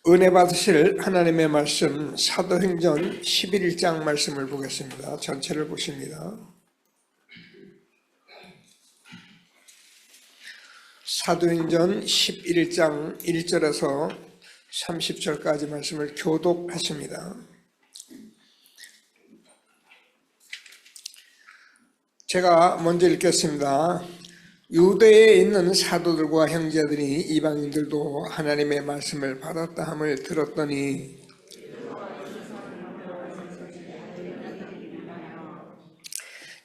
은혜 받으실 하나님의 말씀 사도행전 11장 말씀을 보겠습니다. 전체를 보십니다. 사도행전 11장 1절에서 30절까지 말씀을 교독하십니다. 제가 먼저 읽겠습니다. 유대에 있는 사도들과 형제들이 이방인들도 하나님의 말씀을 받았다 함을 들었더니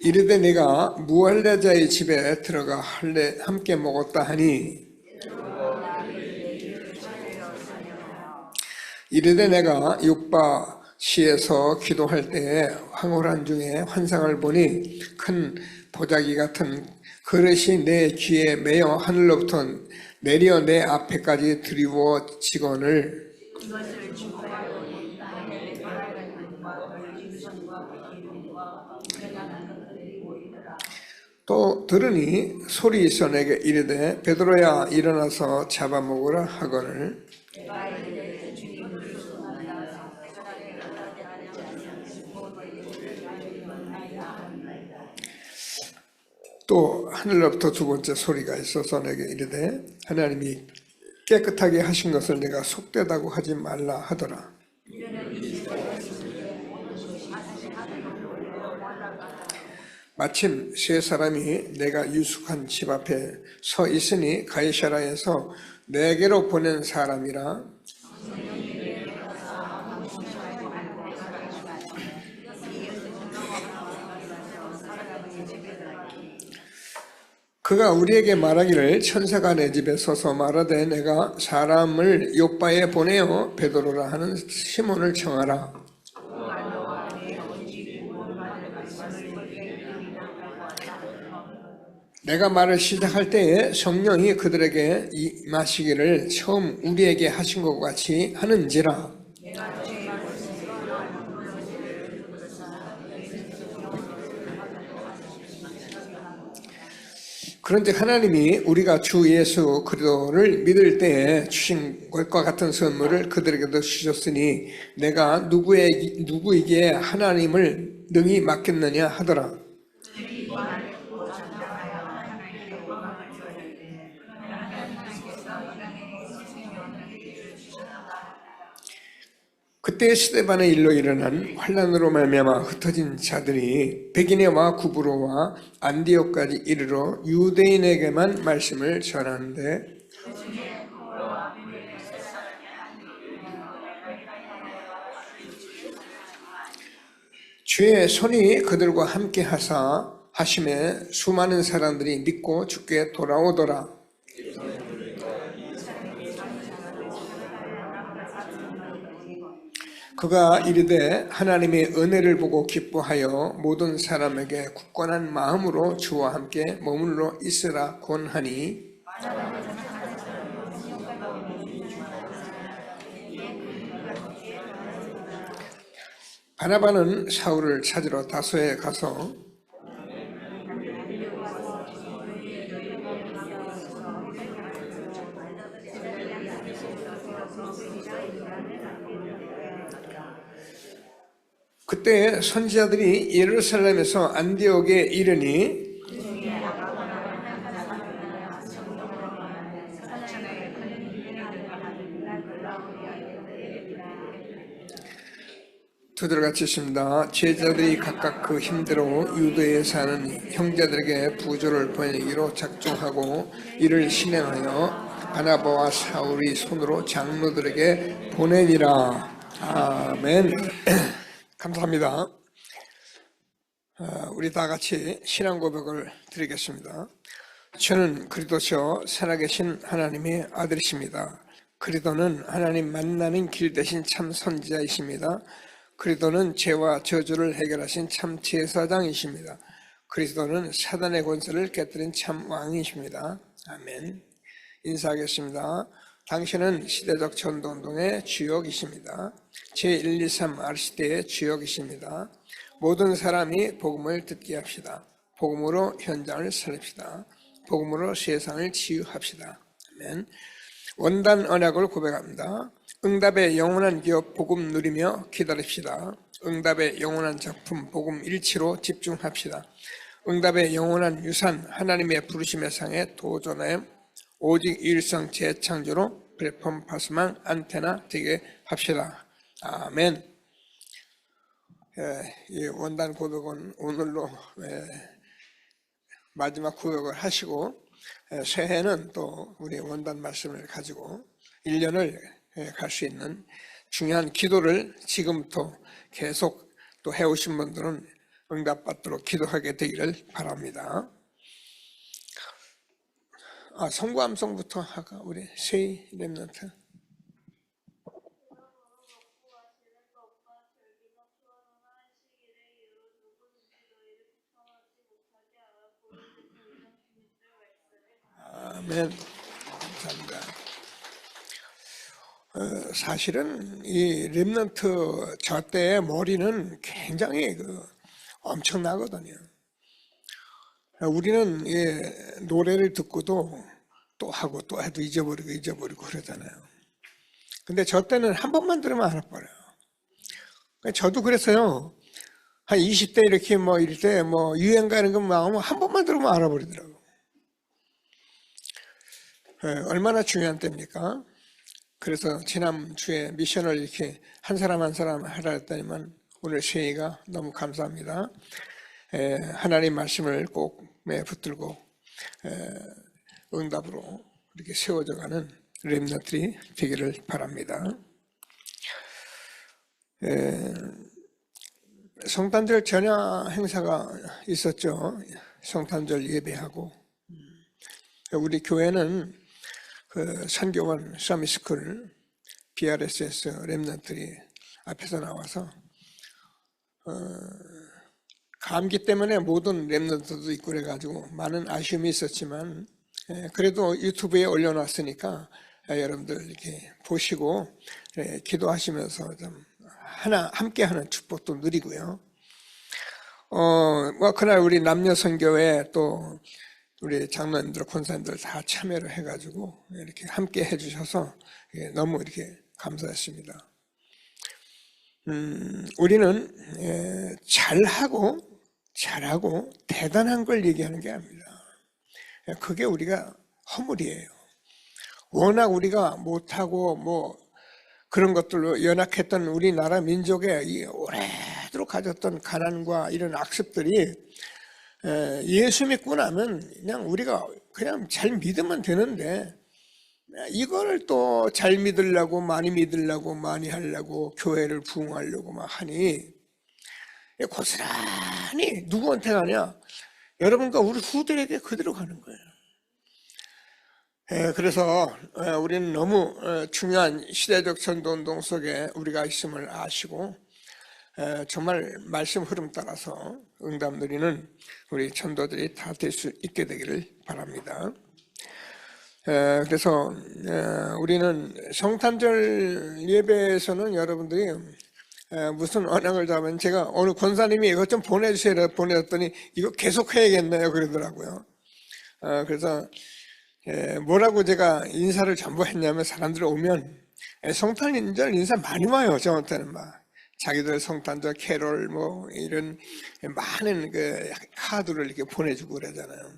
이르되 내가 무할례자의 집에 들어가 함께 먹었다 하니 이르되 내가 육바 시에서 기도할 때 황홀한 중에 환상을 보니 큰 보자기 같은 그릇이 내 귀에 매어 하늘로부터 내려 내 앞에까지 드리워지거늘 또 들으니 소리 있어 내게 이르되 베드로야 일어나서 잡아먹으라 하거늘 또 하늘로부터 두 번째 소리가 있어서 내게 이르되 하나님이 깨끗하게 하신 것을 내가 속되다고 하지 말라 하더라. 마침 세 사람이 내가 유숙한 집 앞에 서 있으니 가이사라에서 내게로 보낸 사람이라 그가 우리에게 말하기를 천사가 내 집에 서서 말하되 내가 사람을 요빠에 보내어 베드로라 하는 시몬을 청하라. 내가 말을 시작할 때에 성령이 그들에게 임하시기를 처음 우리에게 하신 것 같이 하는지라. 그런데 하나님이 우리가 주 예수 그리스도를 믿을 때에 주신 것과 같은 선물을 그들에게도 주셨으니 내가 누구에게 하나님을 능히 맡겼느냐 하더라. 그때 스데반의 일로 일어난 환난으로 말미암아 흩어진 자들이 베기네와 구브로와 안디옥까지 이르러 유대인에게만 말씀을 전하는데 주의 손이 그들과 함께 하심에 수많은 사람들이 믿고 주께 돌아오더라. 그가 이르되 하나님의 은혜를 보고 기뻐하여 모든 사람에게 굳건한 마음으로 주와 함께 머물러 있으라 권하니 바나바는 사울을 찾으러 다소에 가서 그때 선지자들이 예루살렘에서 안디옥에 이르니 두들 같이 있습니다. 제자들이 각각 그 힘대로 유대에 사는 형제들에게 부조를 보내기로 작정하고 이를 실행하여 바나바와 사울이 손으로 장로들에게 보내니라. 아멘. 감사합니다. 우리 다 같이 신앙 고백을 드리겠습니다. 저는 그리스도시요 살아계신 하나님의 아들이십니다. 그리스도는 하나님 만나는 길 대신 참 선지자이십니다. 그리스도는 죄와 저주를 해결하신 참 제사장이십니다. 그리스도는 사단의 권세를 깨뜨린 참 왕이십니다. 아멘. 인사하겠습니다. 당신은 시대적 전도운동의 주역이십니다. 제123 R시대의 주역이십니다. 모든 사람이 복음을 듣게 합시다. 복음으로 현장을 살립시다. 복음으로 세상을 치유합시다. 아멘. 원단 언약을 고백합니다. 응답의 영원한 기업 복음 누리며 기다립시다. 응답의 영원한 작품 복음 일치로 집중합시다. 응답의 영원한 유산 하나님의 부르심의 상에 도전하여 오직 일성 재창조로 플랫폼 파스망 안테나 되게 합시다. 아멘. 이 원단 고백은 오늘로 마지막 고백을 하시고 새해는 또 우리 원단 말씀을 가지고 1년을 갈 수 있는 중요한 기도를 지금부터 계속 또 해오신 분들은 응답받도록 기도하게 되기를 바랍니다. 성구암송부터 할까? 우리 세이 렘넌트. 아멘. 감사합니다. 사실은 이 렘넌트 저 때의 머리는 굉장히 엄청나거든요. 우리는 노래를 듣고도 또 하고 또 해도 잊어버리고 그러잖아요. 근데 저 때는 한 번만 들으면 알아버려요. 저도 그랬어요. 한 20대 이렇게 이럴 때 유행 가는 거 나오면 한 번만 들으면 알아버리더라고요. 얼마나 중요한 때입니까? 그래서 지난주에 미션을 이렇게 한 사람 한 사람 하라 했더니만 오늘 세이가 너무 감사합니다. 하나님 말씀을 꼭 붙들고 응답으로 이렇게 세워져가는 렘넌트들이 되기를 바랍니다. 성탄절 전야 행사가 있었죠. 성탄절 예배하고 우리 교회는 선교원 서밋스쿨 BRSS 렘넌트들이 앞에서 나와서 감기 때문에 모든 렘넌트도 있고 그래가지고 많은 아쉬움이 있었지만 그래도 유튜브에 올려놨으니까 여러분들 이렇게 보시고 기도하시면서 좀 함께하는 축복도 누리고요. 그날 우리 남녀 선교회 또 우리 장로님들, 권사님들 다 참여를 해가지고 이렇게 함께 해주셔서 너무 이렇게 감사했습니다. 우리는 잘하고 대단한 걸 얘기하는 게 아닙니다. 그게 우리가 허물이에요. 워낙 우리가 못하고 그런 것들로 연약했던 우리나라 민족의 오래도록 가졌던 가난과 이런 악습들이 예수 믿고 나면 그냥 우리가 그냥 잘 믿으면 되는데 이걸 또 잘 믿으려고 많이 믿으려고 많이 하려고 교회를 부흥하려고 막 하니 고스란히 누구한테 가냐? 여러분과 우리 후대에게 그대로 가는 거예요. 그래서 우리는 너무 중요한 시대적 전도운동 속에 우리가 있음을 아시고 정말 말씀 흐름 따라서 응답 누리는 우리 전도들이 다 될 수 있게 되기를 바랍니다. 그래서 우리는 성탄절 예배에서는 여러분들이 무슨 언약을 잡으면 제가 오늘 권사님이 이것 좀 보내주세요 보내줬더니 이거 계속 해야겠네요 그러더라고요. 그래서 뭐라고 제가 인사를 전부 했냐면 사람들 오면 성탄절 인사 많이 와요. 저한테는 막 자기들 성탄절 캐롤 이런 많은 카드를 이렇게 보내주고 그러잖아요.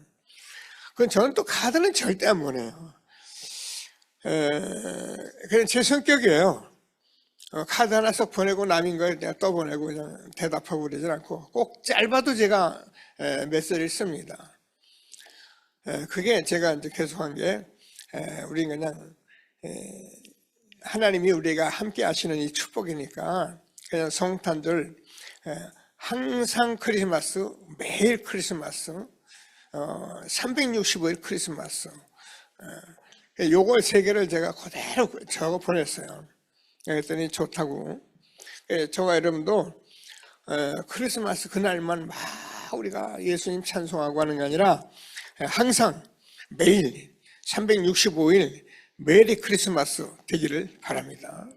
그건 저는 또 카드는 절대 안 보내요. 그냥 제 성격이에요. 카드 하나 쏙 보내고 남인 걸 내가 또 보내고 그냥 대답하고 그러지 않고 꼭 짧아도 제가 메시지를 씁니다. 그게 제가 이제 계속한 게 우리는 그냥 하나님이 우리가 함께 하시는 이 축복이니까 그냥 성탄절 항상 크리스마스 매일 크리스마스 365일 크리스마스 요걸 세 개를 제가 그대로 적어 보냈어요. 그랬더니 좋다고. 저와 여러분도 크리스마스 그날만 막 우리가 예수님 찬송하고 하는 게 아니라 항상 매일 365일 메리 크리스마스 되기를 바랍니다.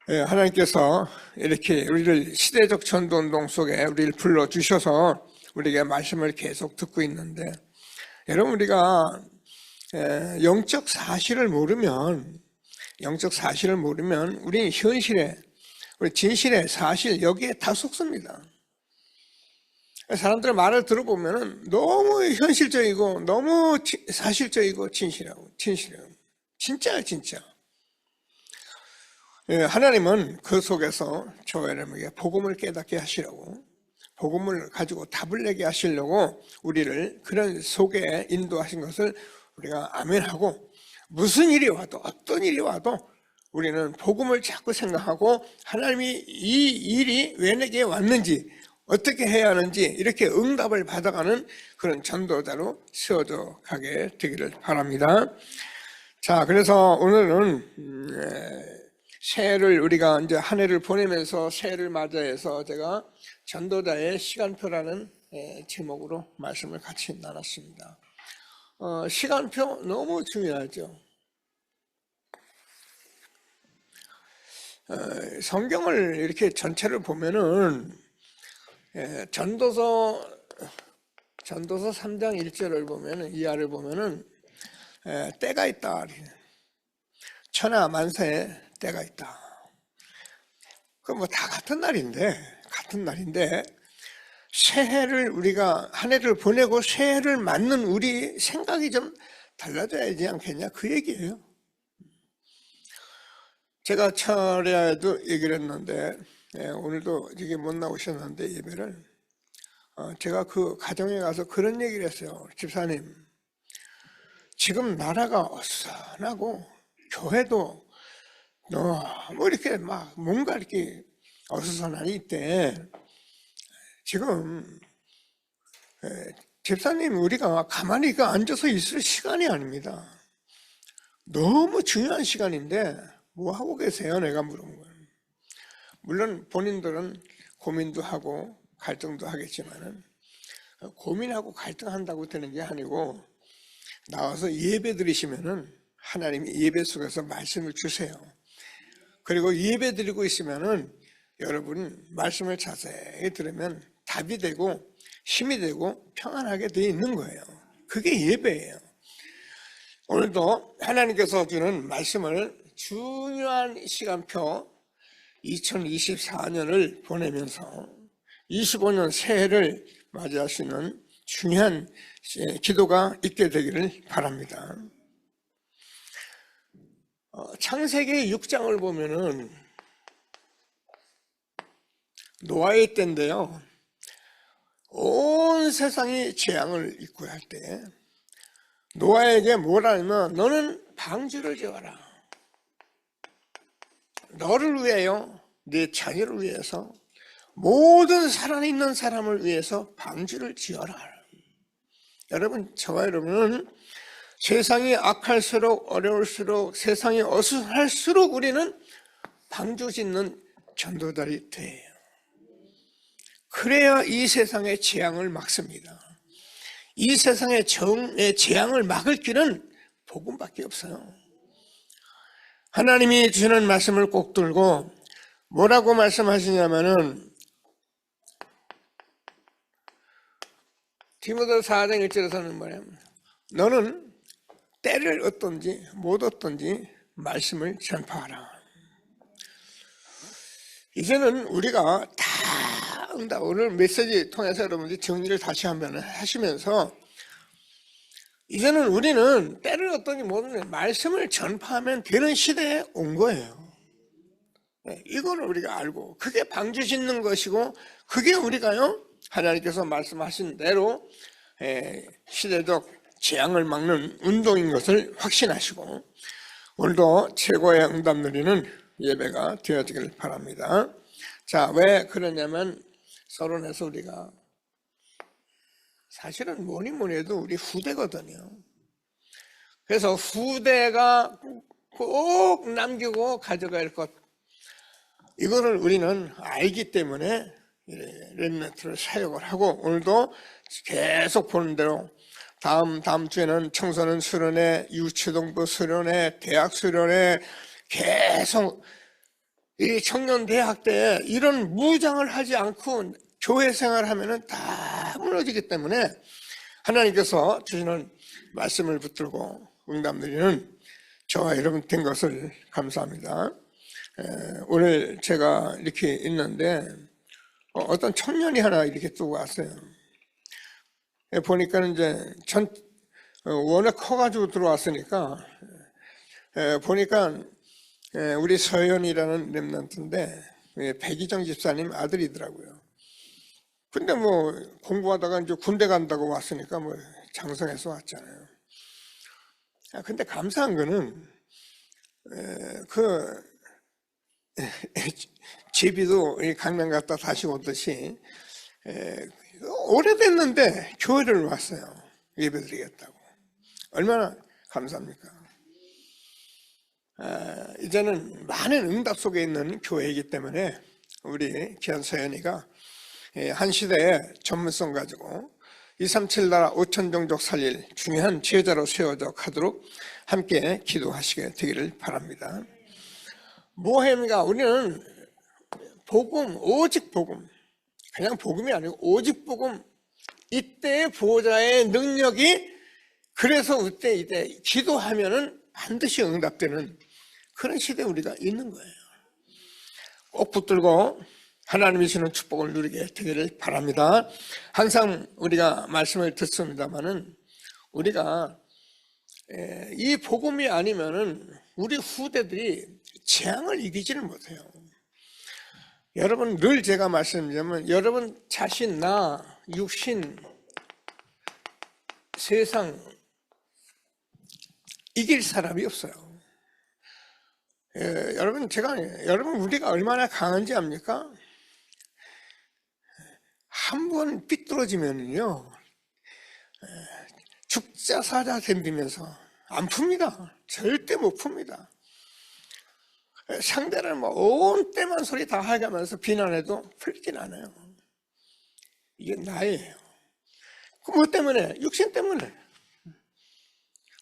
하나님께서 이렇게 우리를 시대적 전도운동 속에 우리를 불러주셔서 우리가 말씀을 계속 듣고 있는데 여러분 우리가 영적 사실을 모르면 영적 사실을 모르면 우리는 현실에, 우리 진실에, 사실 여기에 다 속습니다. 사람들의 말을 들어보면 너무 현실적이고 너무 사실적이고 진실하고 진짜야 진짜. 하나님은 그 속에서 저 여러분에게 복음을 깨닫게 하시려고, 복음을 가지고 답을 내게 하시려고 우리를 그런 속에 인도하신 것을 우리가 아멘하고, 무슨 일이 와도 어떤 일이 와도 우리는 복음을 자꾸 생각하고 하나님이 이 일이 왜 내게 왔는지, 어떻게 해야 하는지 이렇게 응답을 받아가는 그런 전도자로 세워져 가게 되기를 바랍니다. 자, 그래서 오늘은 새해를 우리가 이제 한 해를 보내면서 새해를 맞이해서 제가 전도자의 시간표라는 제목으로 말씀을 같이 나눴습니다. 시간표 너무 중요하죠. 성경을 이렇게 전체를 보면은 전도서 3장 1절을 보면은, 이하를 보면은 때가 있다. 천하 만세에 때가 있다. 그 뭐 다 같은 날인데 새해를 우리가 한 해를 보내고 새해를 맞는 우리 생각이 좀 달라져야 하지 않겠냐, 그 얘기예요. 제가 철야에도 얘기를 했는데 오늘도 이게 못 나오셨는데 예배를 제가 그 가정에 가서 그런 얘기를 했어요. 집사님, 지금 나라가 어수선하고 교회도 너무 이렇게 막 뭔가 이렇게 어수선하니 때 지금 집사님 우리가 가만히 앉아서 있을 시간이 아닙니다. 너무 중요한 시간인데 뭐 하고 계세요? 내가 물은 거예요. 물론 본인들은 고민도 하고 갈등도 하겠지만은, 고민하고 갈등한다고 되는 게 아니고 나와서 예배 드리시면은 하나님이 예배 속에서 말씀을 주세요. 그리고 예배 드리고 있으면은 여러분 말씀을 자세히 들으면 답이 되고 힘이 되고 평안하게 되어 있는 거예요. 그게 예배예요. 오늘도 하나님께서 주는 말씀을 중요한 시간표 2024년을 보내면서 25년 새해를 맞이할 수 있는 중요한 기도가 있게 되기를 바랍니다. 창세기 6장을 보면은 노아의 때인데요, 온 세상이 재앙을 입고 할 때 노아에게 뭐라냐면, 너는 방주를 지어라. 너를 위하여, 네 자녀를 위해서, 모든 살아있는 사람을 위해서 방주를 지어라. 여러분, 저와 여러분은 세상이 악할수록, 어려울수록, 세상이 어수선할수록 우리는 방주 짓는 전도자들이 돼요. 그래야 이 세상의 재앙을 막습니다. 이 세상의 재앙을 막을 길은 복음밖에 없어요. 하나님이 주시는 말씀을 꼭 들고 뭐라고 말씀하시냐면은, 디모데 4장 1절에서는 뭐냐면, 너는 때를 얻든지 못 얻든지 말씀을 전파하라. 이제는 우리가 다 응답, 오늘 메시지 통해서 여러분들이 정리를 다시 한번 하시면서, 이제는 우리는 때를 얻든지 못 얻든지 말씀을 전파하면 되는 시대에 온 거예요. 이거를 우리가 알고, 그게 방주 짓는 것이고, 그게 우리가요 하나님께서 말씀하신 대로 시대적 재앙을 막는 운동인 것을 확신하시고, 오늘도 최고의 응답 누리는 예배가 되어지길 바랍니다. 자, 왜 그러냐면, 서론에서 우리가 사실은 뭐니 해도 우리 후대거든요. 그래서 후대가 꼭 남기고 가져갈 것, 이거를 우리는 알기 때문에 렘넌트를 사역을 하고, 오늘도 계속 보는 대로 다음 주에는 청소년 수련회, 유초등부 수련회, 대학 수련회, 계속 이 청년 대학 때 이런 무장을 하지 않고 교회 생활하면은 다 무너지기 때문에 하나님께서 주시는 말씀을 붙들고 응답 드리는 저와 여러분 된 것을 감사합니다. 오늘 제가 이렇게 있는데 어떤 청년이 하나 이렇게 또 왔어요. 보니까 이제 워낙 커가지고 들어왔으니까 보니까 우리 서현이라는 랩런트인데 백이정 집사님 아들이더라고요. 근데 뭐 공부하다가 이제 군대 간다고 왔으니까 뭐 장성해서 왔잖아요. 근데 감사한 거는 그 제비도 강남 갔다 다시 오듯이 오래됐는데 교회를 왔어요. 예배드리겠다고. 얼마나 감사합니까? 이제는 많은 응답 속에 있는 교회이기 때문에 우리 귀한 서연이가 한 시대에 전문성 가지고 237 나라 5천 종족 살릴 중요한 제자로 세워져 가도록 함께 기도하시게 되기를 바랍니다. 뭐합니까? 우리는 복음, 오직 복음, 그냥 복음이 아니고 오직 복음, 이때의 보호자의 능력이 그래서 이때 기도하면은 반드시 응답되는 그런 시대에 우리가 있는 거예요. 꼭 붙들고 하나님이 주는 축복을 누리게 되기를 바랍니다. 항상 우리가 말씀을 듣습니다마는 우리가 이 복음이 아니면은 우리 후대들이 재앙을 이기지를 못해요. 여러분 늘 제가 말씀드리면 여러분 자신, 나, 육신, 세상 이길 사람이 없어요. 여러분 우리가 얼마나 강한지 압니까? 한 번 삐뚤어지면요 죽자 사자 덤비면서 안 풉니다. 절대 못 풉니다. 상대를 뭐 온 때만 소리 다 해가면서 비난해도 풀리진 않아요. 이게 나예요. 뭐 때문에? 육신 때문에.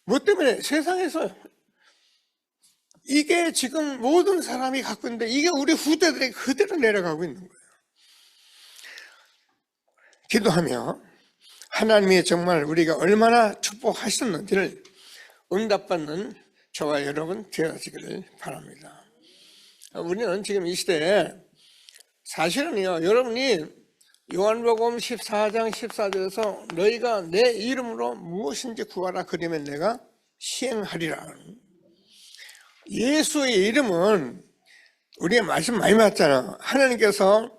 뭐 때문에? 세상에서 이게 지금 모든 사람이 갖고 있는데 이게 우리 후대들에게 그대로 내려가고 있는 거예요. 기도하며 하나님이 정말 우리가 얼마나 축복하셨는지를 응답받는 저와 여러분 되어지기를 바랍니다. 우리는 지금 이 시대에 사실은요, 여러분이 요한복음 14장 14절에서 너희가 내 이름으로 무엇인지 구하라 그러면 내가 시행하리라. 예수의 이름은 우리가 말씀 많이 받잖아. 하나님께서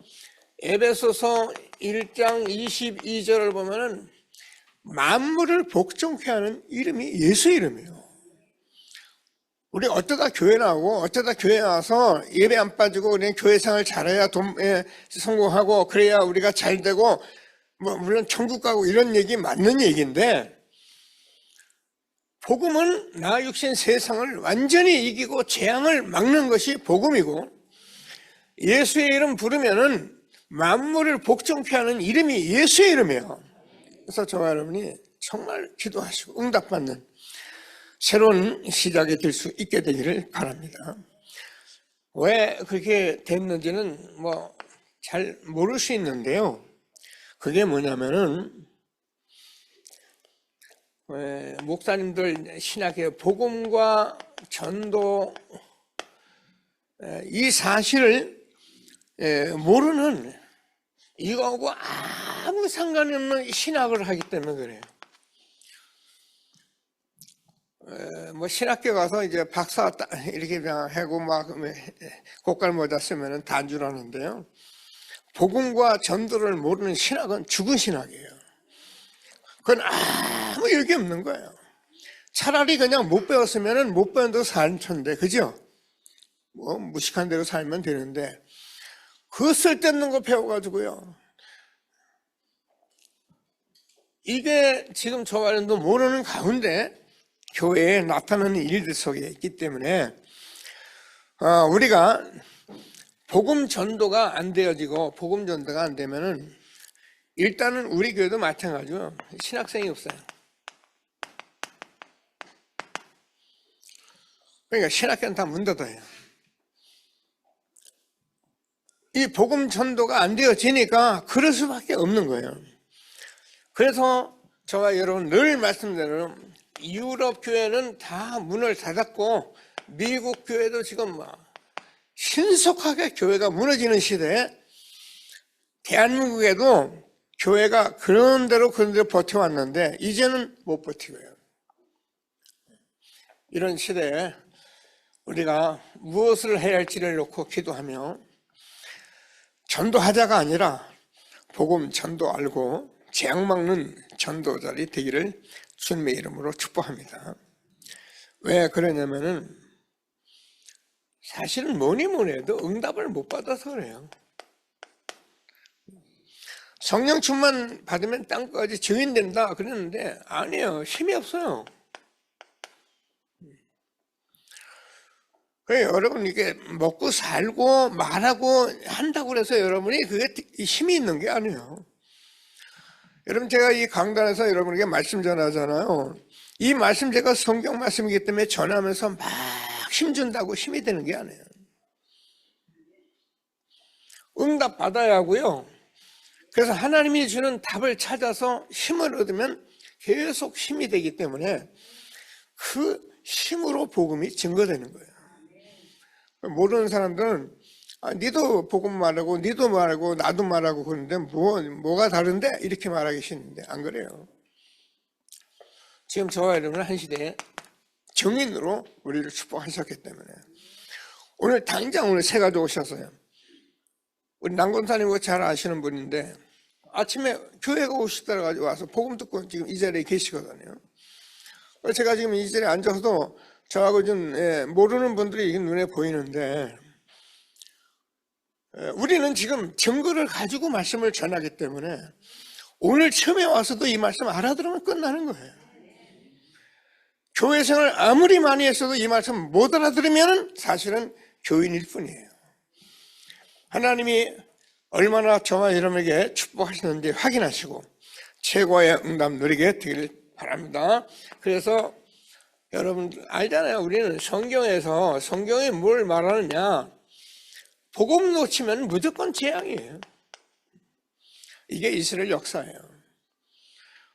에베소서 1장 22절을 보면은 만물을 복종케 하는 이름이 예수의 이름이에요. 우리 어쩌다 교회 나오고 어쩌다 교회 와서 예배 안 빠지고 우리는 교회 생활 잘해야 돈에 성공하고 그래야 우리가 잘 되고 뭐 물론 천국 가고 이런 얘기 맞는 얘기인데 복음은 나 육신 세상을 완전히 이기고 재앙을 막는 것이 복음이고 예수의 이름 부르면은 만물을 복종케 하는 이름이 예수의 이름이에요. 그래서 저와 여러분이 정말 기도하시고 응답받는 새로운 시작이 될 수 있게 되기를 바랍니다. 왜 그렇게 됐는지는 뭐 잘 모를 수 있는데요. 그게 뭐냐면은 목사님들 신학의 복음과 전도 이 사실을 모르는 이거하고 아무 상관이 없는 신학을 하기 때문에 그래요. 뭐 신학교 가서 이제 박사 이렇게 하고 막 고깔 모자 쓰면은 다 줄 아는데요. 복음과 전도를 모르는 신학은 죽은 신학이에요. 그건 아무 일이 없는 거예요. 차라리 그냥 못 배웠으면은 못 배운 대로 사는 천데, 그죠? 뭐 무식한 대로 살면 되는데 그 쓸데없는 거 배워가지고요. 이게 지금 저와 여러분도 모르는 가운데 교회에 나타나는 일들 속에 있기 때문에 우리가 복음 전도가 안 되어지고 복음 전도가 안 되면은 일단은 우리 교회도 마찬가지로 신학생이 없어요. 그러니까 신학교는 다 문 닫아요. 이 복음 전도가 안 되어지니까 그럴 수밖에 없는 거예요. 그래서 저와 여러분 늘 말씀드리는 유럽 교회는 다 문을 닫았고 미국 교회도 지금 막 신속하게 교회가 무너지는 시대에 대한민국에도 교회가 그런 대로 버텨왔는데 이제는 못 버티고요. 이런 시대에 우리가 무엇을 해야 할지를 놓고 기도하며 전도하자가 아니라 복음 전도 알고 재앙 막는 전도자들이 되기를 주님의 이름으로 축복합니다. 왜 그러냐면은 사실은 뭐니 해도 응답을 못 받아서 그래요. 성령 충만 받으면 땅까지 증인된다 그랬는데 아니에요. 힘이 없어요. 그래 여러분 이게 먹고 살고 말하고 한다고 해서 여러분이 그게 힘이 있는 게 아니에요. 여러분 제가 이 강단에서 여러분에게 말씀 전하잖아요. 이 말씀 제가 성경 말씀이기 때문에 전하면서 막 힘준다고 힘이 되는 게 아니에요. 응답 받아야 하고요. 그래서 하나님이 주는 답을 찾아서 힘을 얻으면 계속 힘이 되기 때문에 그 힘으로 복음이 증거되는 거예요. 모르는 사람들은 니도 복음 말하고 니도 말하고 나도 말하고 그러는데 뭐가 다른데? 이렇게 말하기 싫은데 안 그래요. 지금 저와 여러분은 한 시대에 증인으로 우리를 축복하셨기 때문에 오늘 당장 오늘 새 가지고 오셨어요. 우리 남권사님 잘 아시는 분인데 아침에 교회가 오시다가 와서 복음 듣고 지금 이 자리에 계시거든요. 제가 지금 이 자리에 앉아서도 저하고 좀 모르는 분들이 눈에 보이는데 우리는 지금 증거를 가지고 말씀을 전하기 때문에 오늘 처음에 와서도 이 말씀 알아들으면 끝나는 거예요. 교회 생활 아무리 많이 했어도 이 말씀 못 알아들으면 사실은 교인일 뿐이에요. 하나님이 얼마나 저와 여러분에게 축복하시는지 확인하시고 최고의 응답 누리게 되길 바랍니다. 그래서 여러분 알잖아요. 우리는 성경에서 성경이 뭘 말하느냐, 복음 놓치면 무조건 재앙이에요. 이게 이스라엘 역사예요.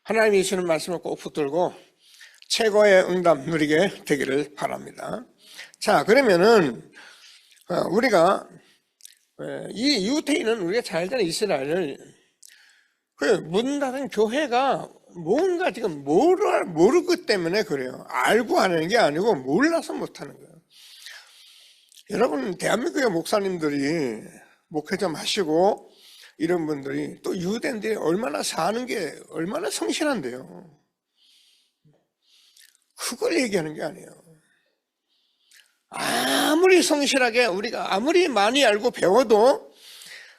하나님이 주시는 말씀을 꼭 붙들고 최고의 응답 누리게 되기를 바랍니다. 자, 그러면은 우리가 이 유대인은 우리가 잘 알잖아요. 이스라엘을 문 닫은 교회가 뭔가 지금 모르기 때문에 그래요. 알고 하는 게 아니고 몰라서 못하는 거예요. 여러분 대한민국의 목사님들이 목회자 하시고 이런 분들이 또 유대인들이 얼마나 사는 게 얼마나 성실한데요. 그걸 얘기하는 게 아니에요. 아무리 성실하게 우리가 아무리 많이 알고 배워도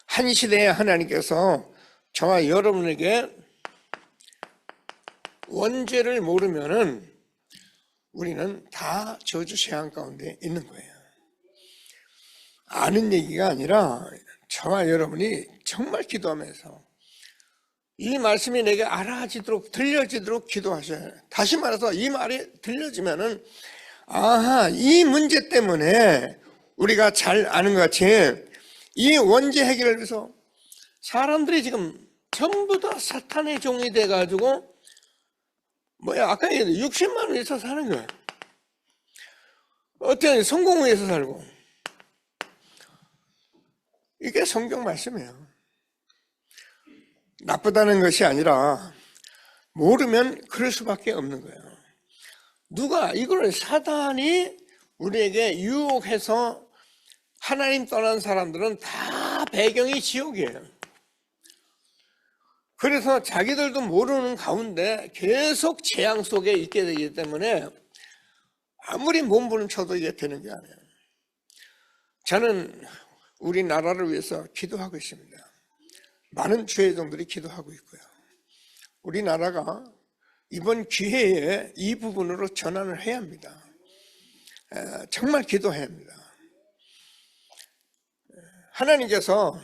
한 시대에 하나님께서 저와 여러분에게 원죄를 모르면은 우리는 다 저주 재앙 가운데 있는 거예요. 아는 얘기가 아니라 저와 여러분이 정말 기도하면서 이 말씀이 내게 알아지도록 들려지도록 기도하셔야 해요. 다시 말해서 이 말이 들려지면은 아하, 이 문제 때문에 우리가 잘 아는 것 같이 이 원죄 해결을 위해서 사람들이 지금 전부 다 사탄의 종이 돼가지고 아까 얘기했는데 60만 원 위해서 사는 거예요. 어떤 성공을 위해서 살고. 이게 성경 말씀이에요. 나쁘다는 것이 아니라 모르면 그럴 수밖에 없는 거예요. 누가 이걸 사단이 우리에게 유혹해서 하나님 떠난 사람들은 다 배경이 지옥이에요. 그래서 자기들도 모르는 가운데 계속 재앙 속에 있게 되기 때문에 아무리 몸부림쳐도 이게 되는 게 아니에요. 저는 우리나라를 위해서 기도하고 있습니다. 많은 주회종들이 기도하고 있고요. 우리나라가 이번 기회에 이 부분으로 전환을 해야 합니다. 정말 기도해야 합니다. 하나님께서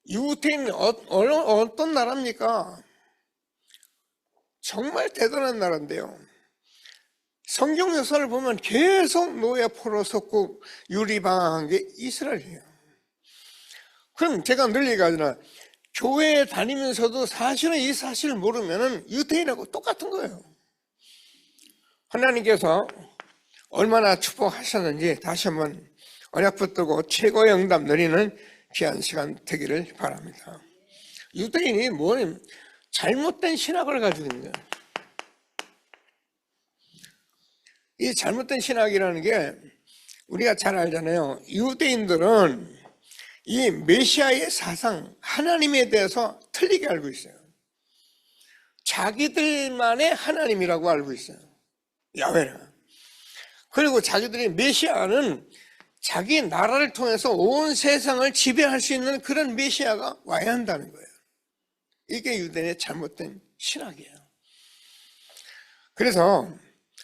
유대인 어떤 나라입니까? 정말 대단한 나라인데요. 성경 역사를 보면 계속 노예 포로 섰고 유리방한 게 이스라엘이에요. 그럼 제가 늘 얘기하잖아요. 교회에 다니면서도 사실은 이 사실을 모르면 유대인하고 똑같은 거예요. 하나님께서 얼마나 축복하셨는지 다시 한번 언약 붙들고 최고의 응답 누리는 귀한 시간 되기를 바랍니다. 유대인이 뭐 잘못된 신학을 가지고 있는 거예요. 이 잘못된 신학이라는 게 우리가 잘 알잖아요. 유대인들은 이 메시아의 사상, 하나님에 대해서 틀리게 알고 있어요. 자기들만의 하나님이라고 알고 있어요. 야훼는. 그리고 자기들이 메시아는 자기 나라를 통해서 온 세상을 지배할 수 있는 그런 메시아가 와야 한다는 거예요. 이게 유대인의 잘못된 신학이에요. 그래서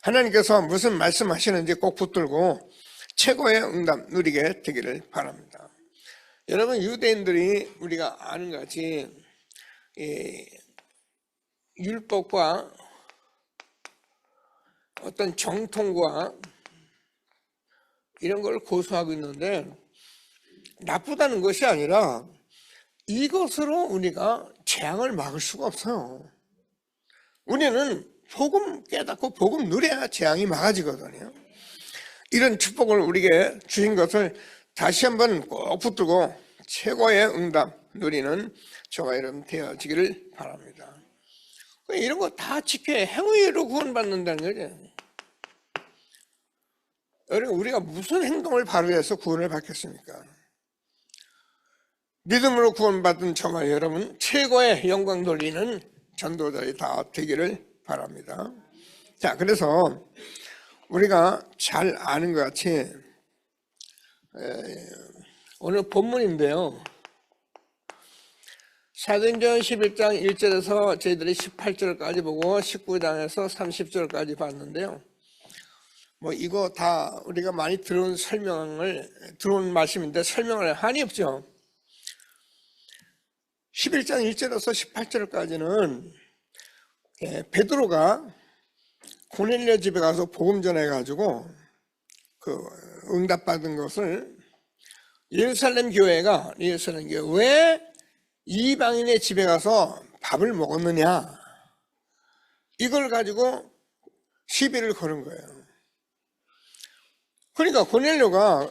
하나님께서 무슨 말씀하시는지 꼭 붙들고 최고의 응답 누리게 되기를 바랍니다. 여러분, 유대인들이 우리가 아는 것 같이 율법과 어떤 정통과 이런 걸 고수하고 있는데 나쁘다는 것이 아니라 이것으로 우리가 재앙을 막을 수가 없어요. 우리는 복음 깨닫고 복음 누려야 재앙이 막아지거든요. 이런 축복을 우리에게 주신 것을 다시 한번 꼭 붙들고 최고의 응답 누리는 저와 여러분 되어지기를 바랍니다. 이런 거 다 지켜야 행위로 구원받는다는 거죠. 여러분, 우리가 무슨 행동을 바로 해서 구원을 받겠습니까? 믿음으로 구원받은 저와 여러분 최고의 영광 돌리는 전도자들이 다 되기를 바랍니다. 자, 그래서 우리가 잘 아는 것 같이 오늘 본문인데요. 사도행전 11장 1절에서 저희들이 18절까지 보고 19장에서 30절까지 봤는데요. 뭐 이거 다 우리가 많이 들은 말씀인데 설명을 한이 없죠. 11장 1절에서 18절까지는 베드로가 고넬료 집에 가서 복음 전해가지고 그 응답받은 것을 예루살렘 교회가 왜 이방인의 집에 가서 밥을 먹었느냐, 이걸 가지고 시비를 거는 거예요. 그러니까 고넬료가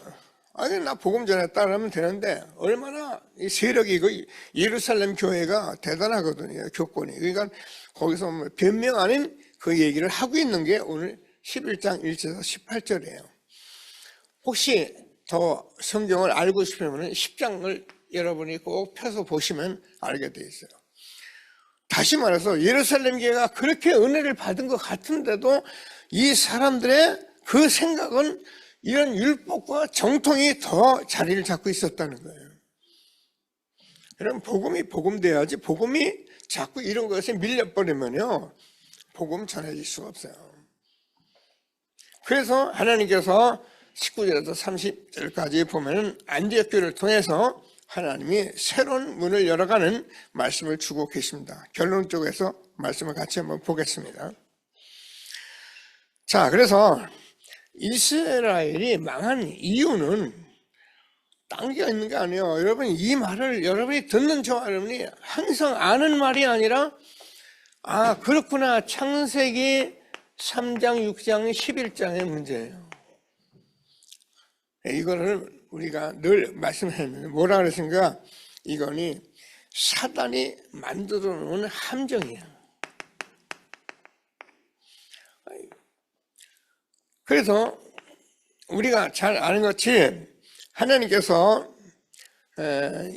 아니 나 복음 전했다 그러면 되는데 얼마나 이 세력이 그 예루살렘 교회가 대단하거든요. 교권이. 그러니까 거기서 뭐 변명 아닌 그 얘기를 하고 있는 게 오늘 11장 1절에서 18절이에요. 혹시 더 성경을 알고 싶으면 10장을 여러분이 꼭 펴서 보시면 알게 돼 있어요. 다시 말해서 예루살렘 교회가 그렇게 은혜를 받은 것 같은데도 이 사람들의 그 생각은 이런 율법과 정통이 더 자리를 잡고 있었다는 거예요. 여러분, 복음이 복음돼야지 복음이 자꾸 이런 것에 밀려버리면요 복음 전해질 수가 없어요. 그래서 하나님께서 19절에서 30절까지 보면 안디옥 교회를 통해서 하나님이 새로운 문을 열어가는 말씀을 주고 계십니다. 결론 쪽에서 말씀을 같이 한번 보겠습니다. 자, 그래서 이스라엘이 망한 이유는 딴 게 있는 게 아니에요. 여러분, 이 말을 여러분이 듣는 저와 여러분이 항상 아는 말이 아니라 그렇구나, 창세기 3장, 6장, 11장의 문제예요. 이거를 우리가 늘 말씀했는데 뭐라 그랬습니까? 이거니 사단이 만들어 놓은 함정이에요. 그래서 우리가 잘 아는 것 같이 하나님께서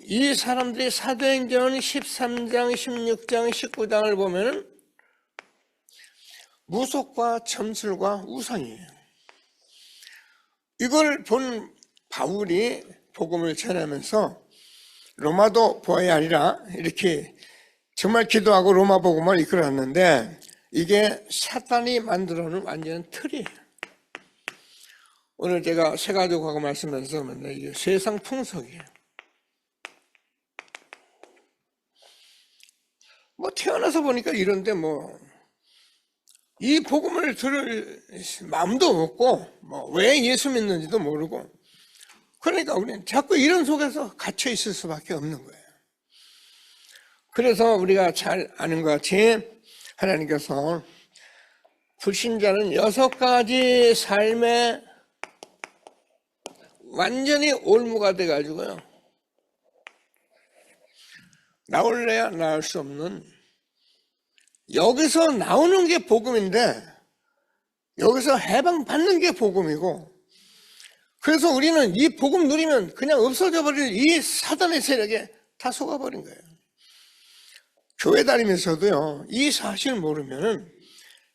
이 사람들이 사도행전 13장, 16장, 19장을 보면 무속과 점술과 우상이에요. 이걸 본 바울이 복음을 전하면서 로마도 보아야 하리라 이렇게 정말 기도하고 로마 복음을 이끌었는데 이게 사탄이 만들어놓은 완전 틀이에요. 오늘 제가 세 가족하고 말씀하면서 이게 세상 풍속이에요. 뭐 태어나서 보니까 이런데 이 복음을 들을 마음도 없고 왜 예수 믿는지도 모르고 그러니까 우리는 자꾸 이런 속에서 갇혀 있을 수밖에 없는 거예요. 그래서 우리가 잘 아는 것 같이 하나님께서 불신자는 6가지 삶에 완전히 올무가 돼가지고요. 나올래야 나올 수 없는, 여기서 나오는 게 복음인데 여기서 해방받는 게 복음이고, 그래서 우리는 이 복음 누리면 그냥 없어져 버릴 이 사단의 세력에 다 속아버린 거예요. 교회 다니면서도요, 이 사실을 모르면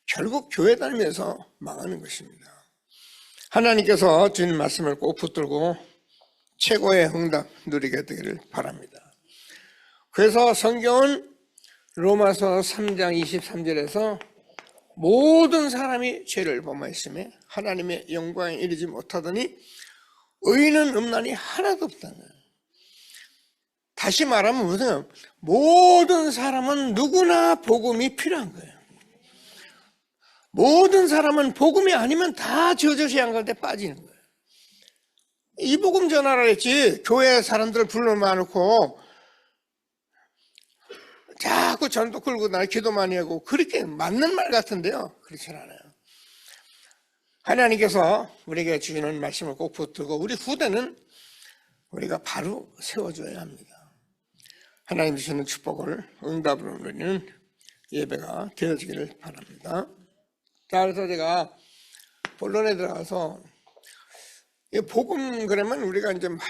결국 교회 다니면서 망하는 것입니다. 하나님께서 주님 말씀을 꼭 붙들고 최고의 응답 누리게 되기를 바랍니다. 그래서 성경은 로마서 3장 23절에서 모든 사람이 죄를 범하였으며 하나님의 영광에 이르지 못하더니 의인은 없나니 하나도 없다는 거예요. 다시 말하면 뭐냐, 모든 사람은 누구나 복음이 필요한 거예요. 모든 사람은 복음이 아니면 다 저저시 한 가운데 빠지는 거예요. 이 복음 전하라 했지, 교회 사람들을 불러놓고 자꾸 전도 끌고 날 기도 많이 하고, 그렇게 맞는 말 같은데요, 그렇지 않아요. 하나님께서 우리에게 주시는 말씀을 꼭 붙들고 우리 후대는 우리가 바로 세워줘야 합니다. 하나님 주시는 축복을 응답으로 누리는 예배가 되어지기를 바랍니다. 자, 그래서 제가 본론에 들어가서 복음 그러면 우리가 이제 막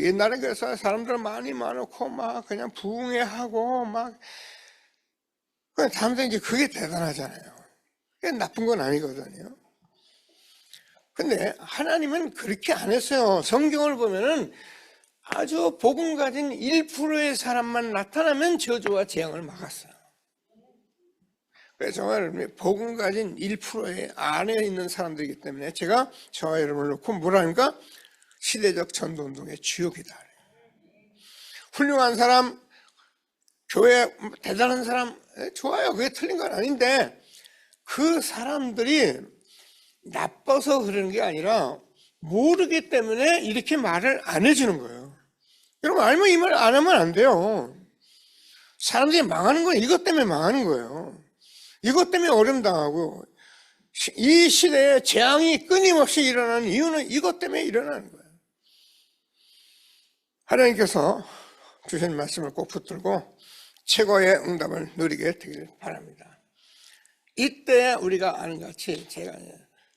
옛날에 그래서 사람들 많이 많고 막 그냥 부흥회하고 막 사람들이 이제 그게 대단하잖아요. 그게 나쁜 건 아니거든요. 근데 하나님은 그렇게 안 했어요. 성경을 보면은 아주 복음 가진 1%의 사람만 나타나면 저주와 재앙을 막았어요. 그래서 정말 복음 가진 1%의 안에 있는 사람들이기 때문에 제가 저와 여러분을 놓고 뭐라니까 시대적 전도운동의 주역이다. 훌륭한 사람, 교회 대단한 사람 좋아요. 그게 틀린 건 아닌데 그 사람들이 나빠서 그러는 게 아니라 모르기 때문에 이렇게 말을 안 해주는 거예요. 여러분, 알면 이 말 안 하면 안 돼요. 사람들이 망하는 건 이것 때문에 망하는 거예요. 이것 때문에 어려움 당하고 이 시대에 재앙이 끊임없이 일어나는 이유는 이것 때문에 일어나는 거예요. 하나님께서 주신 말씀을 꼭 붙들고 최고의 응답을 누리게 되길 바랍니다. 이때 우리가 아는 같이 제가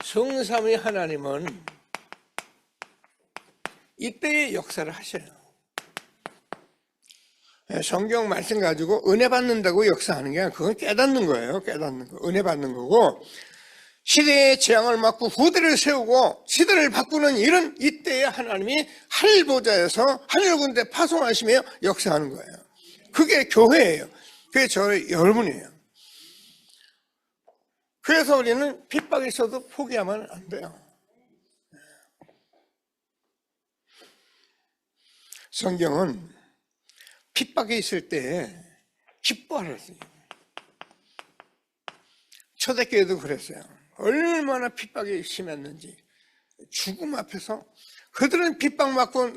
성삼위 하나님은 이때의 역사를 하셔요. 성경 말씀 가지고 은혜 받는다고 역사하는 게 아니라 그건 깨닫는 거예요. 깨닫는 거. 은혜 받는 거고, 시대의 재앙을 막고 후대를 세우고 시대를 바꾸는 일은 이때에 하나님이 하늘 보좌에서 하늘 군대 파송하시며 역사하는 거예요. 그게 교회예요. 그게 저희 여러분이에요. 그래서 우리는 핍박이 있어도 포기하면 안 돼요. 성경은 핍박이 있을 때 기뻐하라 했어요. 초대교회도 그랬어요. 얼마나 핍박이 심했는지. 죽음 앞에서 그들은 핍박받고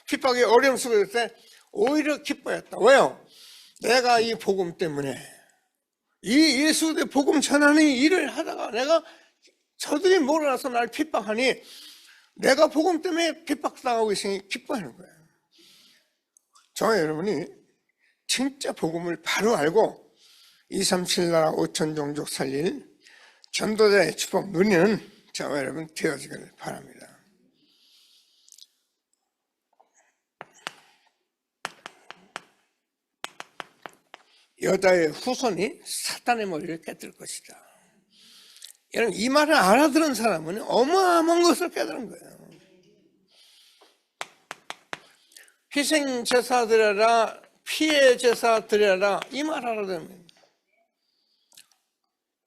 핍박이 어려움 속에 있을 때 오히려 기뻐했다. 왜요? 내가 이 복음 때문에 이 예수의 복음 전하는 일을 하다가 내가 저들이 몰라서 날 핍박하니 내가 복음 때문에 핍박당하고 있으니 기뻐하는 거예요. 저와 여러분이 진짜 복음을 바로 알고 237 나라 5천 종족 살릴 전도자의 축복 누리는 저와 여러분 되어지기를 바랍니다. 여자의 후손이 사탄의 머리를 깨뜨릴 것이다. 여러분, 이 말을 알아들은 사람은 어마어마한 것을 깨달은 거예요. 희생제사 드려라, 피해 제사 드려라, 이 말 알아들으면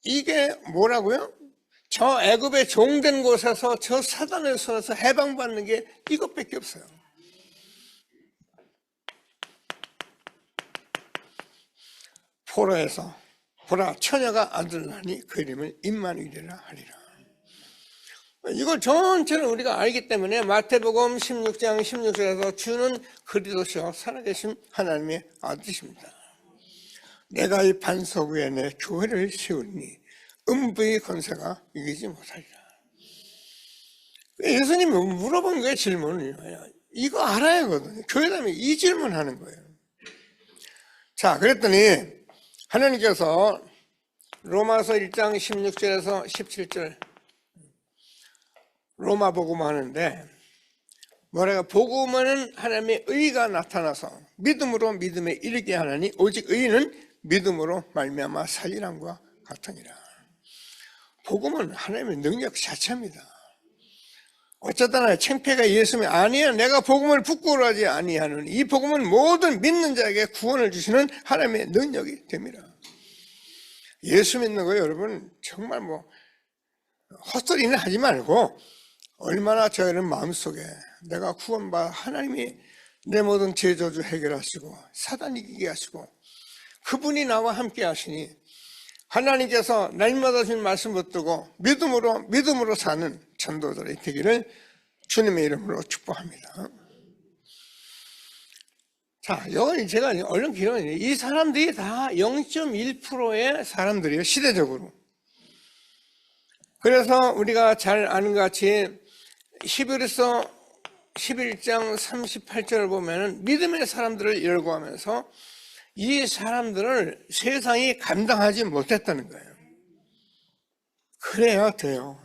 이게 뭐라고요? 저 애굽의 종된 곳에서 저 사단의 손에서 해방받는 게 이것밖에 없어요. 포로에서 보라 처녀가 아들 낳으니 그 이름을 임마누엘이라 하리라. 이걸 전체를 우리가 알기 때문에 마태복음 16장 16절에서 주는 그리스도시와 살아계신 하나님의 아들이십니다. 내가 이 반석 위에 내 교회를 세우니 음부의 권세가 이기지 못하리라. 예수님이 물어본 거예요, 질문을. 이거 알아야 하거든요. 교회 다니면 이 질문하는 거예요. 자, 그랬더니 하나님께서 로마서 1장 16절에서 17절 로마 복음 하는데 뭐래가 복음은 하나님의 의가 나타나서 믿음으로 믿음에 이르게 하나니 오직 의는 믿음으로 말미암아 살리람과 같으니라. 복음은 하나님의 능력 자체입니다. 어쩌다나 창피가 예수님이 아니야 내가 복음을 부끄러워하지 아니하는 이 복음은 모든 믿는 자에게 구원을 주시는 하나님의 능력이 됩니다. 예수 믿는 거 여러분 정말 헛소리는 하지 말고 얼마나 저희는 마음속에 내가 구원받아 하나님이 내 모든 죄 저주 해결하시고 사단 이기게 하시고 그분이 나와 함께 하시니 하나님께서 날마다 주신 말씀 붙들고 믿음으로 사는 전도들이 되기를 주님의 이름으로 축복합니다. 자, 여기 제가 얼른 기록해요. 이 사람들이 다 0.1%의 사람들이에요, 시대적으로. 그래서 우리가 잘 아는 것 같이 히브리서 11장 38절을 보면은 믿음의 사람들을 열거하면서 이 사람들을 세상이 감당하지 못했다는 거예요. 그래야 돼요.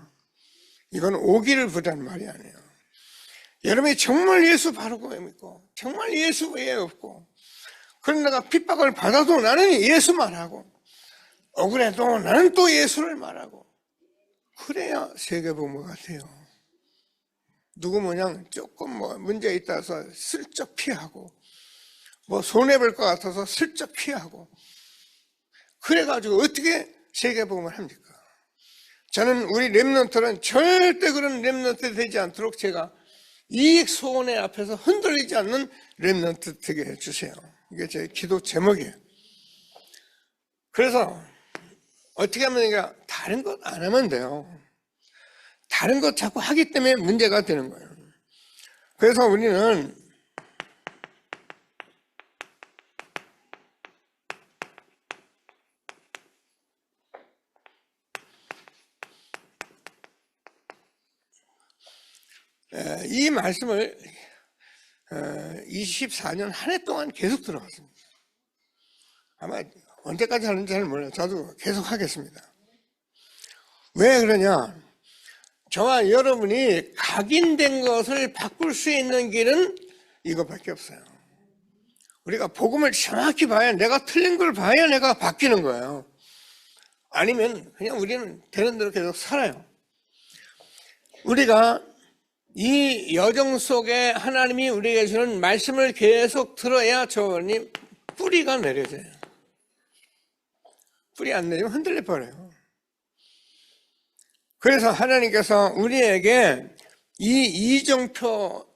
이건 오기를 부르는 말이 아니에요. 여러분이 정말 예수 바르고 믿고 정말 예수 외에 없고 그런 내가 핍박을 받아도 나는 예수 말하고 억울해도 나는 또 예수를 말하고 그래야 세계복음 같아요. 누구 모양 조금 문제 있다서 슬쩍 피하고 손해볼 것 같아서 슬쩍 피하고 그래가지고 어떻게 세계복음을 합니까? 저는 우리 렘넌트는 절대 그런 렘넌트 되지 않도록 제가 이 소원의 앞에서 흔들리지 않는 렘넌트 되게 해주세요. 이게 제 기도 제목이에요. 그래서 어떻게 하면 다른 것 안 하면 돼요. 다른 것 자꾸 하기 때문에 문제가 되는 거예요. 그래서 우리는 이 말씀을 24년 한 해 동안 계속 들어왔습니다. 아마 언제까지 하는지 잘 몰라요. 저도 계속 하겠습니다. 왜 그러냐? 저와 여러분이 각인된 것을 바꿀 수 있는 길은 이것밖에 없어요. 우리가 복음을 정확히 봐야, 내가 틀린 걸 봐야 내가 바뀌는 거예요. 아니면 그냥 우리는 되는 대로 계속 살아요. 우리가 이 여정 속에 하나님이 우리에게 주는 말씀을 계속 들어야 저님 뿌리가 내려져요. 뿌리 안 내리면 흔들려 버려요. 그래서 하나님께서 우리에게 이 이정표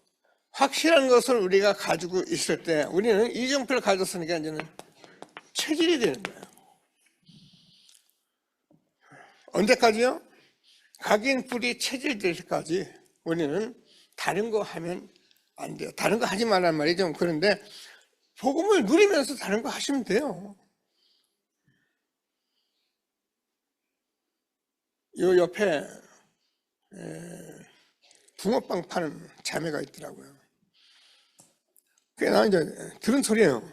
확실한 것을 우리가 가지고 있을 때 우리는 이정표를 가졌으니까 이제는 체질이 되는 거예요. 언제까지요? 각인 뿌리 체질 될 때까지 우리는 다른 거 하면 안 돼요. 다른 거 하지 말란 말이 좀 그런데 복음을 누리면서 다른 거 하시면 돼요. 요 옆에 붕어빵 파는 자매가 있더라고요. 그게 나 이제 들은 소리예요.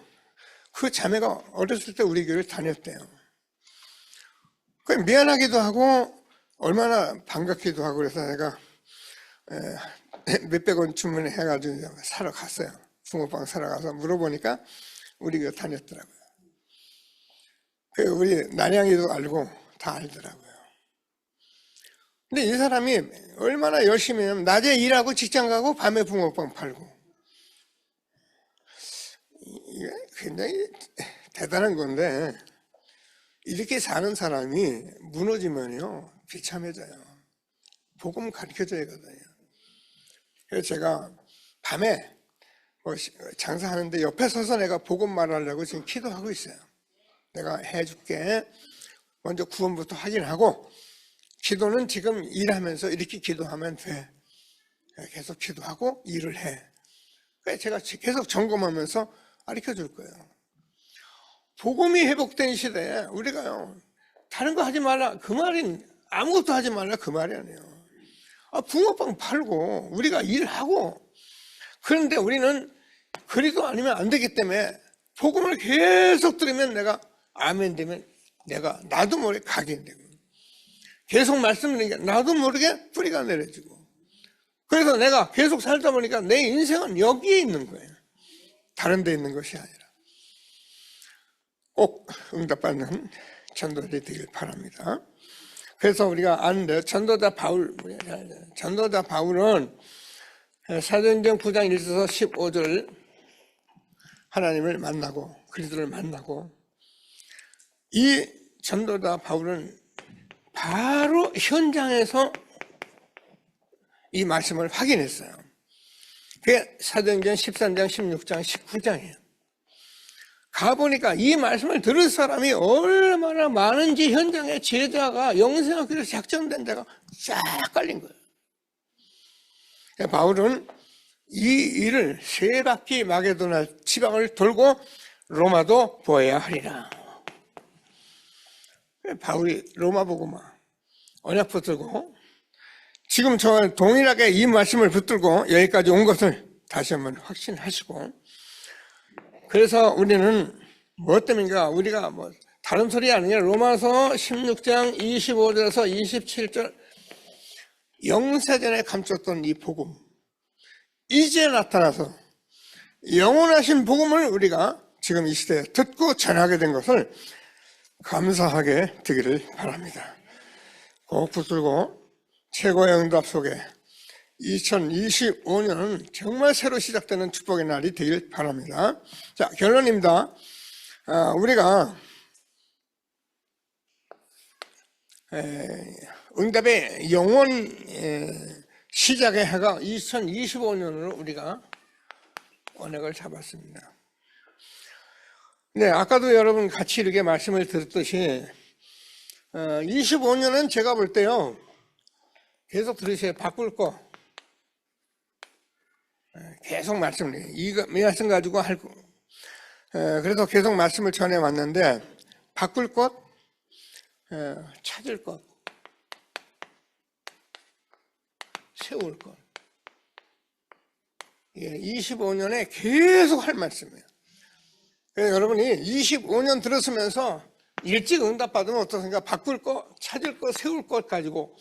그 자매가 어렸을 때 우리 교회를 다녔대요. 그 미안하기도 하고 얼마나 반갑기도 하고 그래서 내가 몇백 원 주문해가지고 사러 갔어요. 붕어빵 사러 가서 물어보니까 우리 교회 다녔더라고요. 그 우리 난양이도 알고 다 알더라고요. 근데 이 사람이 얼마나 열심히 하면 낮에 일하고 직장 가고 밤에 붕어빵 팔고 이게 굉장히 대단한 건데 이렇게 사는 사람이 무너지면요 비참해져요. 복음 가르쳐줘야 거든요. 그래서 제가 밤에 장사하는데 옆에 서서 내가 복음 말하려고 지금 기도하고 있어요. 내가 해줄게. 먼저 구원부터 확인하고 기도는 지금 일하면서 이렇게 기도하면 돼. 계속 기도하고 일을 해. 그래서 제가 계속 점검하면서 가르쳐 줄 거예요. 복음이 회복된 시대에 우리가요 다른 거 하지 말라 그 말이 아무것도 하지 말라 그 말이 아니에요. 붕어빵 팔고 우리가 일하고, 그런데 우리는 그리도 아니면 안 되기 때문에 복음을 계속 들으면 내가 아멘 되면 내가 나도 모르게 각인되고, 계속 말씀드리니까 나도 모르게 뿌리가 내려지고, 그래서 내가 계속 살다 보니까 내 인생은 여기에 있는 거예요. 다른 데 있는 것이 아니라. 꼭 응답받는 전도자들이 되길 바랍니다. 그래서 우리가 아는데 전도자 바울은 사도행전 9장 1절에서 15절 하나님을 만나고 그리스도를 만나고, 이 전도자 바울은 바로 현장에서 이 말씀을 확인했어요. 그게 사도행전 13장, 16장, 19장이에요. 가보니까 이 말씀을 들을 사람이 얼마나 많은지 현장에 제자가 영생학교에서 작정된 데가 쫙 깔린 거예요. 바울은 이 일을 세 바퀴 마게도나 지방을 돌고 로마도 보아야 하리라. 바울이 로마 보고 막 언약 붙들고, 지금 저 동일하게 이 말씀을 붙들고 여기까지 온 것을 다시 한번 확신하시고, 그래서 우리는 무엇 때문인가? 우리가 뭐 다른 소리 아니냐? 로마서 16장 25절에서 27절 영세전에 감췄던 이 복음, 이제 나타나서 영원하신 복음을 우리가 지금 이 시대에 듣고 전하게 된 것을 감사하게 되기를 바랍니다. 꼭 붙들고 최고의 응답 속에 2025년은 정말 새로 시작되는 축복의 날이 되길 바랍니다. 자, 결론입니다. 우리가 응답의 영원 시작의 해가 2025년으로 우리가 언약을 잡았습니다. 네, 아까도 여러분 같이 이렇게 말씀을 드렸듯이 25년은 제가 볼 때요, 계속 들으세요. 바꿀 거 계속 말씀을, 이 말씀 가지고 할 거. 그래서 계속 말씀을 전해왔는데, 바꿀 것, 찾을 것, 세울 것. 25년에 계속 할 말씀이에요. 그래서 여러분이 25년 들었으면서 일찍 응답받으면 어떻습니까? 바꿀 것, 찾을 것, 세울 것 가지고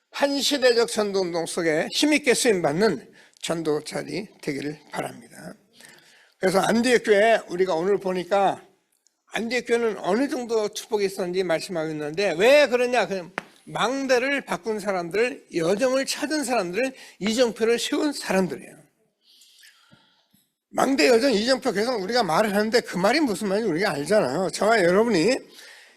한 시대적 전도운동 속에 힘있게 쓰임받는 전도자들이 되기를 바랍니다. 그래서 안디옥 교회 우리가 오늘 보니까 안디옥 교회는 어느 정도 축복이 있었는지 말씀하고 있는데, 왜 그러냐? 망대를 바꾼 사람들, 여정을 찾은 사람들은 이정표를 세운 사람들이에요. 망대 여정 이정표 계속 우리가 말을 하는데 그 말이 무슨 말인지 우리가 알잖아요. 저와 여러분이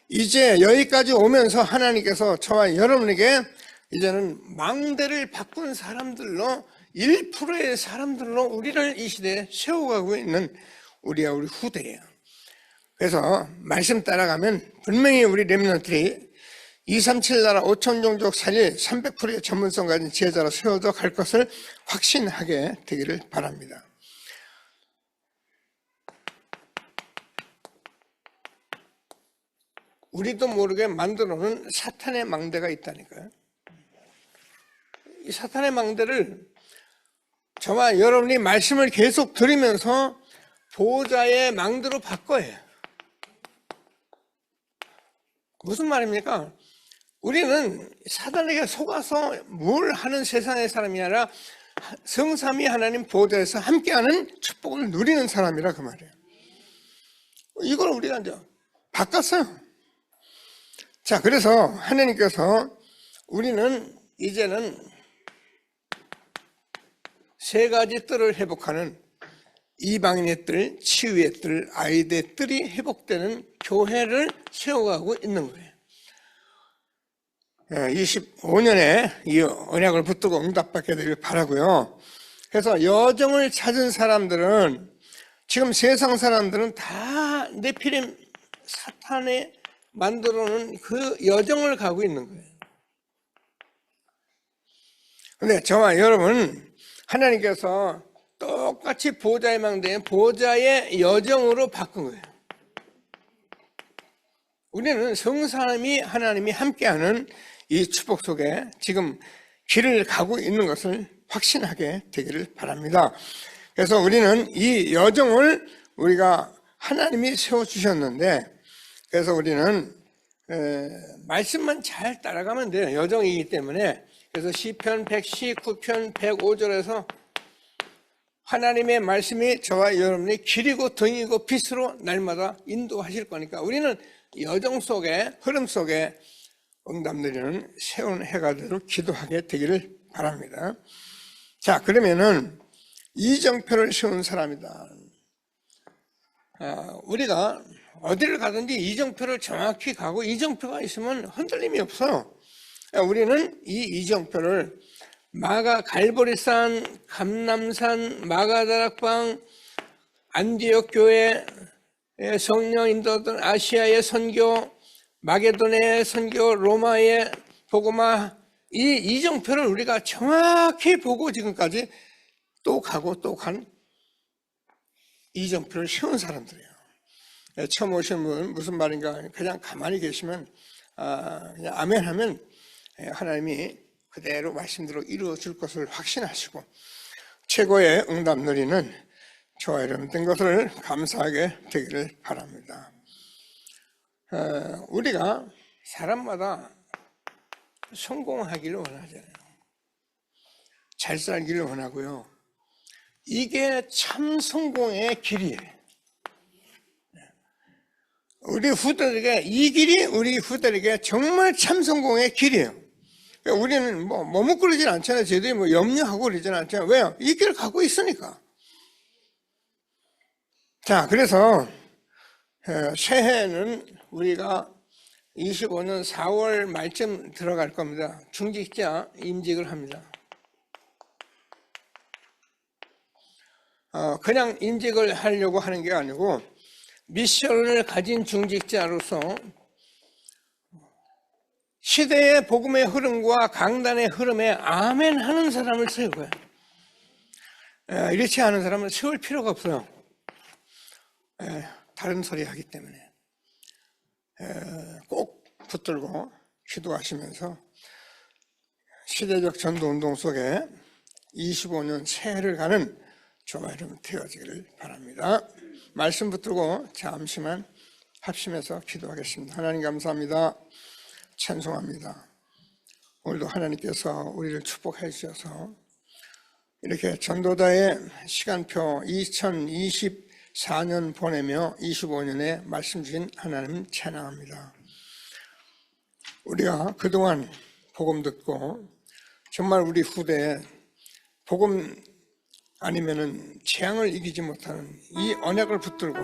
이제 여기까지 오면서 하나님께서 저와 여러분에게 이제는 망대를 바꾼 사람들로, 1%의 사람들로 우리를 이 시대에 세워가고 있는 우리가 우리 후대예요. 그래서 말씀 따라가면 분명히 우리 렘넌트들이 237 나라 5천 종족 살릴 300%의 전문성 가진 제자로 세워져 갈 것을 확신하게 되기를 바랍니다. 우리도 모르게 만들어놓은 사탄의 망대가 있다니까요. 이 사탄의 망대를 저와 여러분이 말씀을 계속 들으면서 보호자의 망대로 바꿔요. 무슨 말입니까? 우리는 사단에게 속아서 뭘 하는 세상의 사람이 아니라 성삼위 하나님 보호자에서 함께하는 축복을 누리는 사람이라 그 말이에요. 이걸 우리가 이제 바꿨어요. 자, 그래서 하나님께서 우리는 이제는 세 가지 뜰을 회복하는 이방인의 뜰, 치유의 뜰, 아이들의 뜰이 회복되는 교회를 세워가고 있는 거예요. 25년에 이 언약을 붙들고 응답받게 되길 바라고요. 그래서 여정을 찾은 사람들은, 지금 세상 사람들은 다 네피림 사탄에 만들어놓은 그 여정을 가고 있는 거예요. 근데 저와 여러분, 하나님께서 똑같이 보호자의 망대에 보호자의 여정으로 바꾼 거예요. 우리는 성삼위 하나님이 함께하는 이 축복 속에 지금 길을 가고 있는 것을 확신하게 되기를 바랍니다. 그래서 우리는 이 여정을 우리가 하나님이 세워주셨는데, 그래서 우리는 말씀만 잘 따라가면 돼요. 여정이기 때문에. 그래서 시편 119편 105절에서 하나님의 말씀이 저와 여러분이 길이고 등이고 빛으로 날마다 인도하실 거니까 우리는 여정 속에, 흐름 속에 응답 누리는 새로운 해가 되도록 기도하게 되기를 바랍니다. 자, 그러면은 이정표를 세운 사람이다. 우리가 어디를 가든지 이정표를 정확히 가고 이정표가 있으면 흔들림이 없어요. 우리는 이 이정표를 마가 갈보리산, 감남산, 마가다락방, 안디옥 교회, 성령 인도던 아시아의 선교, 마게도네의 선교, 로마의 복음화, 이 이정표를 우리가 정확히 보고 지금까지 또 가고 또 간 이정표를 세운 사람들이에요. 처음 오신 분 무슨 말인가 그냥 가만히 계시면 그냥 아멘 하면 하나님이 그대로 말씀대로 이루어 줄 것을 확신하시고 최고의 응답 누리는 저와 여러분 된 것을 감사하게 되기를 바랍니다. 우리가 사람마다 성공하기를 원하잖아요. 잘 살기를 원하고요. 이게 참 성공의 길이에요. 우리 후대에게 이 길이 우리 후대에게 정말 참 성공의 길이에요. 우리는 머뭇거리진 않잖아요. 저희들이 염려하고 그러진 않잖아요. 왜요? 이 길을 가고 있으니까. 자, 그래서 새해는 우리가 25년 4월 말쯤 들어갈 겁니다. 중직자 임직을 합니다. 그냥 임직을 하려고 하는 게 아니고 미션을 가진 중직자로서 시대의 복음의 흐름과 강단의 흐름에 아멘 하는 사람을 세우고요. 이렇지 않은 사람은 세울 필요가 없어요. 다른 소리 하기 때문에 꼭 붙들고 기도하시면서 시대적 전도운동 속에 25년 새해를 가는 저와 여러분 되어지기를 바랍니다. 말씀 붙들고 잠시만 합심해서 기도하겠습니다. 하나님 감사합니다. 찬송합니다. 오늘도 하나님께서 우리를 축복해 주셔서 이렇게 전도자의 시간표 2024년 보내며 25년에 말씀 주신 하나님 찬양합니다. 우리가 그동안 복음 듣고 정말 우리 후대에 복음 아니면은 재앙을 이기지 못하는 이 언약을 붙들고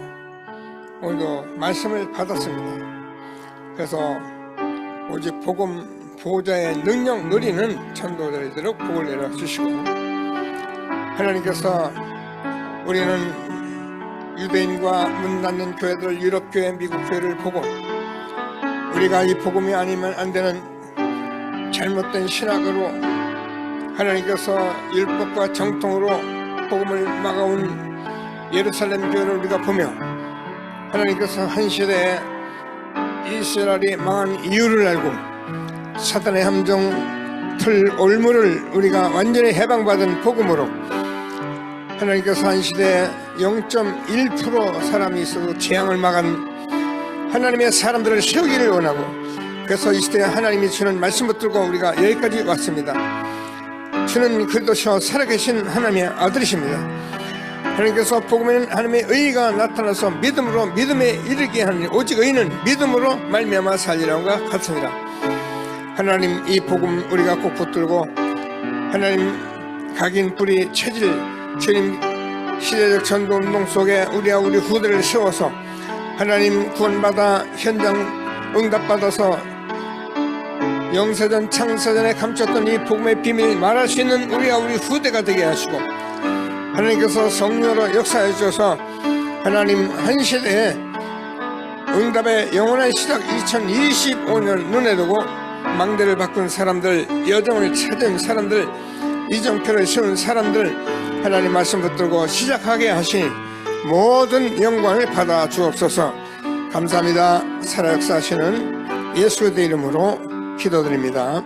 오늘도 말씀을 받았습니다. 그래서 오직 복음 보호자의 능력 누리는 전도자들이 되도록 복을 내려주시고 하나님께서 우리는 유대인과 문 닫는 교회들 유럽교회 미국교회를 보고 우리가 이 복음이 아니면 안 되는 잘못된 신학으로 하나님께서 율법과 정통으로 복음을 막아온 예루살렘 교회를 우리가 보며 하나님께서 한 시대에 이스라엘이 망한 이유를 알고 사단의 함정 틀 올무를 우리가 완전히 해방받은 복음으로 하나님께서 한 시대에 0.1% 사람이 있어도 재앙을 막은 하나님의 사람들을 세우기를 원하고 그래서 이 시대에 하나님이 주는 말씀 붙들고 우리가 여기까지 왔습니다. 주는 그리스도시와 살아계신 하나님의 아들이십니다. 하나님께서 복음에는 하나님의 의의가 나타나서 믿음으로 믿음에 이르게 하는 오직 의인은 믿음으로 말미암아 살리라고가 같습니다. 하나님 이 복음 우리가 꼭 붙들고 하나님 각인 뿌리 체질 주님 시대적 전도운동 속에 우리와 우리 후대를 세워서 하나님 구원받아 현장 응답받아서 영세전 창세전에 감췄던 이 복음의 비밀 말할 수 있는 우리와 우리 후대가 되게 하시고 하나님께서 성령으로 역사해 주셔서 하나님 한 시대에 응답의 영원한 시작 2025년 눈에 두고 망대를 바꾼 사람들 여정을 찾은 사람들 이정표를 세운 사람들 하나님 말씀 붙들고 시작하게 하시니 모든 영광을 받아 주옵소서. 감사합니다. 살아 역사하시는 예수의 이름으로 기도드립니다.